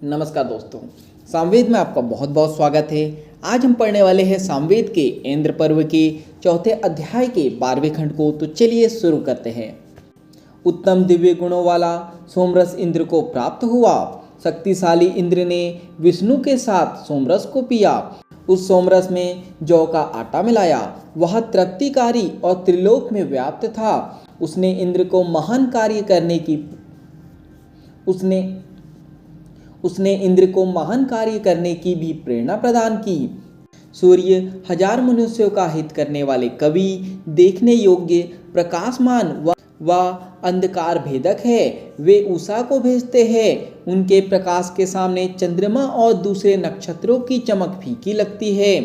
नमस्कार दोस्तों, सामवेद में आपका बहुत बहुत स्वागत है। आज हम पढ़ने वाले हैं सामवेद के इंद्र पर्व के चौथे अध्याय के 12वें खंड को। तो चलिए शुरू करते हैं। उत्तम दिव्य गुणों वाला सोमरस इंद्र को प्राप्त हुआ। शक्तिशाली इंद्र ने विष्णु के साथ सोमरस को पिया। उस सोमरस में जौ का आटा मिलाया। वह तृप्तिकारी और त्रिलोक में व्याप्त था। उसने इंद्र को महान कार्य करने की भी प्रेरणा प्रदान की। सूर्य हजार मनुष्यों का हित करने वाले कवि, देखने योग्य, प्रकाशमान व अंधकार भेदक है। वे उषा को भेजते हैं। उनके प्रकाश के सामने चंद्रमा और दूसरे नक्षत्रों की चमक फीकी लगती है।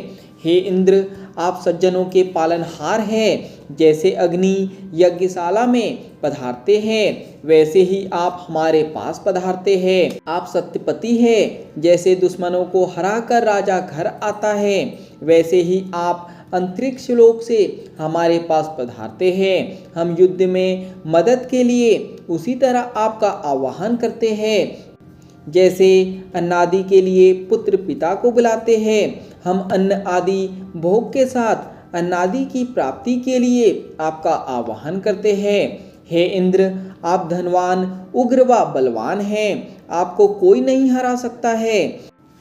हे इंद्र, आप सज्जनों के पालनहार हैं। जैसे अग्नि यज्ञशाला में पधारते हैं, वैसे ही आप हमारे पास पधारते हैं। आप सत्यपति हैं। जैसे दुश्मनों को हराकर राजा घर आता है, वैसे ही आप अंतरिक्ष लोक से हमारे पास पधारते हैं। हम युद्ध में मदद के लिए उसी तरह आपका आह्वान करते हैं, जैसे अन्नादि के लिए पुत्र पिता को बुलाते हैं। हम अन्न आदि भोग के साथ अन्नादि की प्राप्ति के लिए आपका आह्वान करते हैं। हे इंद्र, आप धनवान, उग्र व बलवान हैं। आपको कोई नहीं हरा सकता है।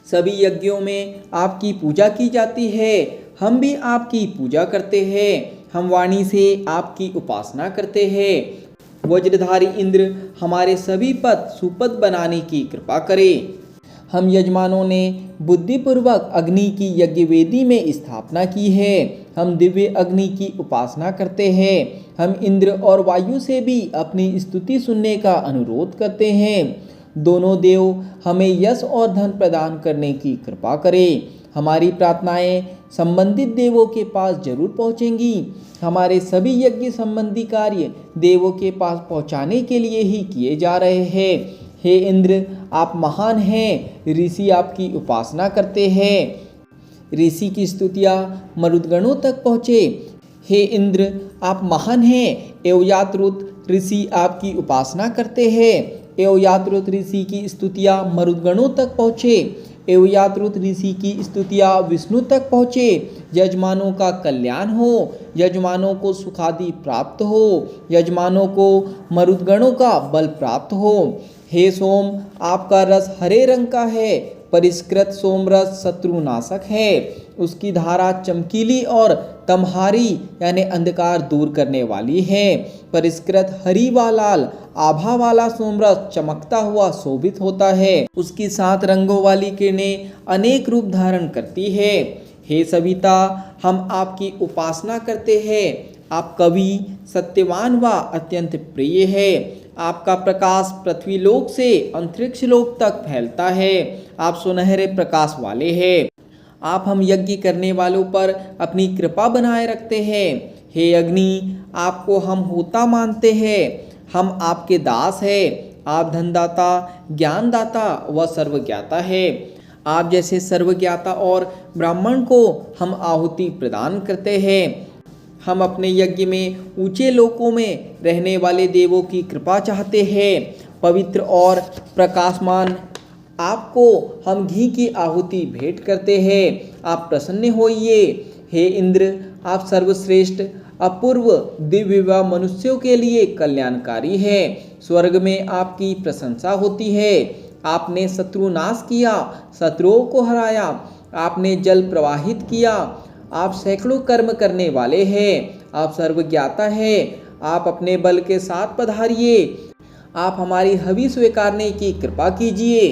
सभी यज्ञों में आपकी पूजा की जाती है। हम भी आपकी पूजा करते हैं। हम वाणी से आपकी उपासना करते हैं। वज्रधारी इंद्र हमारे सभी पद सुपद बनाने की कृपा करें। हम यजमानों ने बुद्धिपूर्वक अग्नि की यज्ञवेदी में स्थापना की है। हम दिव्य अग्नि की उपासना करते हैं। हम इंद्र और वायु से भी अपनी स्तुति सुनने का अनुरोध करते हैं। दोनों देव हमें यश और धन प्रदान करने की कृपा करें। हमारी प्रार्थनाएं संबंधित देवों के पास जरूर पहुंचेंगी। हमारे सभी यज्ञ संबंधी कार्य देवों के पास पहुंचाने के लिए ही किए जा रहे हैं। हे इंद्र, आप महान हैं। ऋषि आपकी उपासना करते हैं। ऋषि की स्तुतियाँ मरुदगणों तक पहुँचे। हे इंद्र, आप महान हैं। एवयातरुत ऋषि आपकी उपासना करते हैं। एवयातरुत ऋषि की स्तुतियाँ मरुदगणों तक पहुँचे। एवयातरुत ऋषि की स्तुतियाँ विष्णु तक पहुँचे। यजमानों का कल्याण हो, यजमानों को सुखादि प्राप्त हो, यजमानों को मरुदगणों का बल प्राप्त हो। हे सोम, आपका रस हरे रंग का है। परिष्कृत सोमरस शत्रुनाशक है। उसकी धारा चमकीली और तमहारी यानी अंधकार दूर करने वाली है। परिष्कृत हरी व लाल आभा वाला सोमरस चमकता हुआ शोभित होता है। उसकी 7 रंगों वाली किरणें अनेक रूप धारण करती है। हे सविता, हम आपकी उपासना करते हैं। आप कवि, सत्यवान व अत्यंत प्रिय है। आपका प्रकाश पृथ्वी लोक से अंतरिक्ष लोक तक फैलता है। आप सुनहरे प्रकाश वाले हैं। आप हम यज्ञ करने वालों पर अपनी कृपा बनाए रखते हैं। हे अग्नि, आपको हम होता मानते हैं। हम आपके दास हैं। आप धनदाता, ज्ञानदाता व सर्वज्ञाता है। आप जैसे सर्वज्ञाता और ब्राह्मण को हम आहुति प्रदान करते हैं। हम अपने यज्ञ में ऊंचे लोकों में रहने वाले देवों की कृपा चाहते हैं। पवित्र और प्रकाशमान आपको हम घी की आहुति भेंट करते हैं। आप प्रसन्न होइए। हे इंद्र, आप सर्वश्रेष्ठ, अपूर्व, दिव्य व मनुष्यों के लिए कल्याणकारी है। स्वर्ग में आपकी प्रशंसा होती है। आपने शत्रु नाश किया, शत्रुओं को हराया। आपने जल प्रवाहित किया। आप सैकड़ों कर्म करने वाले हैं। आप सर्वज्ञाता हैं। आप अपने बल के साथ पधारिए। आप हमारी हवि स्वीकारने की कृपा कीजिए।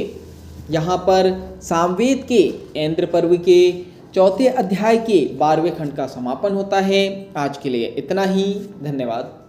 यहाँ पर सामवेद के इंद्र पर्व के चौथे अध्याय के 12वें खंड का समापन होता है। आज के लिए इतना ही। धन्यवाद।